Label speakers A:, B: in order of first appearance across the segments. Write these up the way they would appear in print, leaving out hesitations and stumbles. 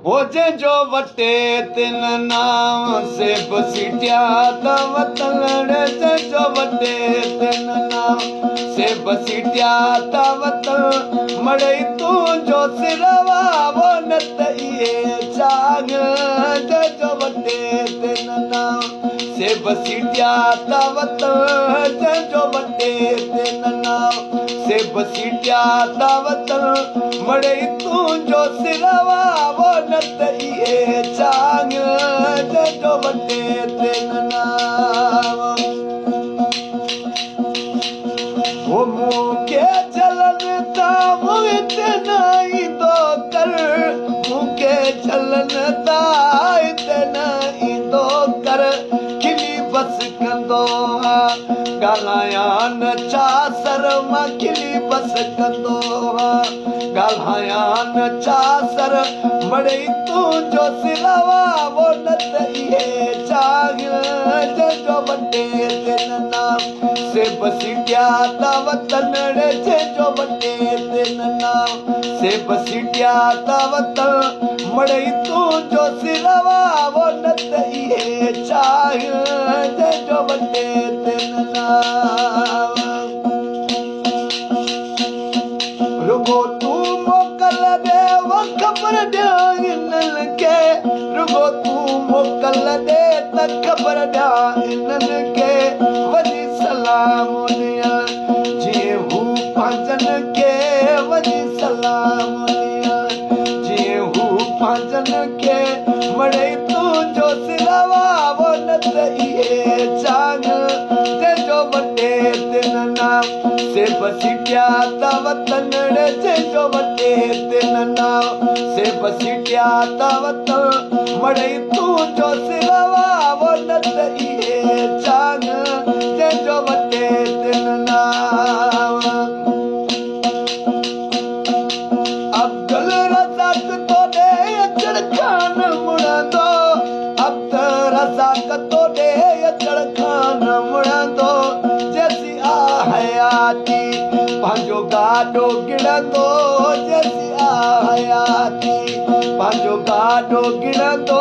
A: भोजे जो वटे तिन नाम से बसीटिया ता वतन जो वटे तिन नाम से बसीटिया ता वतन मड़े तू जो सिरवा वो नत ये चाग जो वटे तिन नाम से बसीटिया ता वतन जो वटे तिन नाम से बसीटिया ता वतन मड़े तू जो सिरवा वो नत ये चांग जो वटे तिन नाम वो मुके चलन ता मुइत नहीं दो कर मुके चलन ता नहीं दो कर खिली बस कंदो गालाया न चा शर्मा खिली बस कंदो गालाया न चा सर मड़े तू जो सिलावा वो नत ये चाग जो वटे तिन नाम से बसीटिया ता वतन जो वटे तिन नाम से बसीटिया ता वतन मड़े तू जो सिलावा वो नत ये चाग जो वटे तिन नाम रुगो तू मोकल दे वो खबर ॾिया इन्हनि खे रुगो तू मोकल दे त खबर ॾिया इन्हनि खे वॾी सलाम ॾिया जीअं हू पंहिंजनि खे वॾी सलाम ॾिया जीअं हू पंहिंजनि खे मड़े तू जो सिलावा वो नत इहे चाग जो वटे तिन नाम से बसीटिया ता वतन जो वटे तिन नाम से बसीटिया ता वतन मड़े तू जो सिलावा वो नत इहे चाग जो वटे तिन नाम अब्दुल रज़ाक तो दे अचड़ खान मुड़ंदो अब्दुल रज़ाक तो दे अचड़ खान मुड़ंदो जैसी आ हयाती पंहिंजो गाॾो गिणंदो जैसी आ हयाती पंहिंजो गाॾो गिणंदो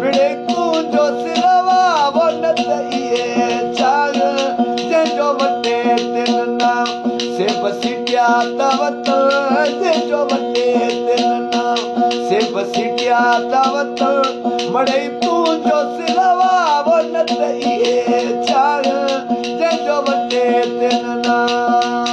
A: मिड़े तू जो सिरवा वो नत इहे चाग जंहिंजो वटे तिन नाम से बसीटिया ता वतन जंहिंजो वटे तिन नाम से बसीटिया ता वतन मड़े तू जो सिरवा वो नत इहे चाग जंहिंजो वटे तिन नाम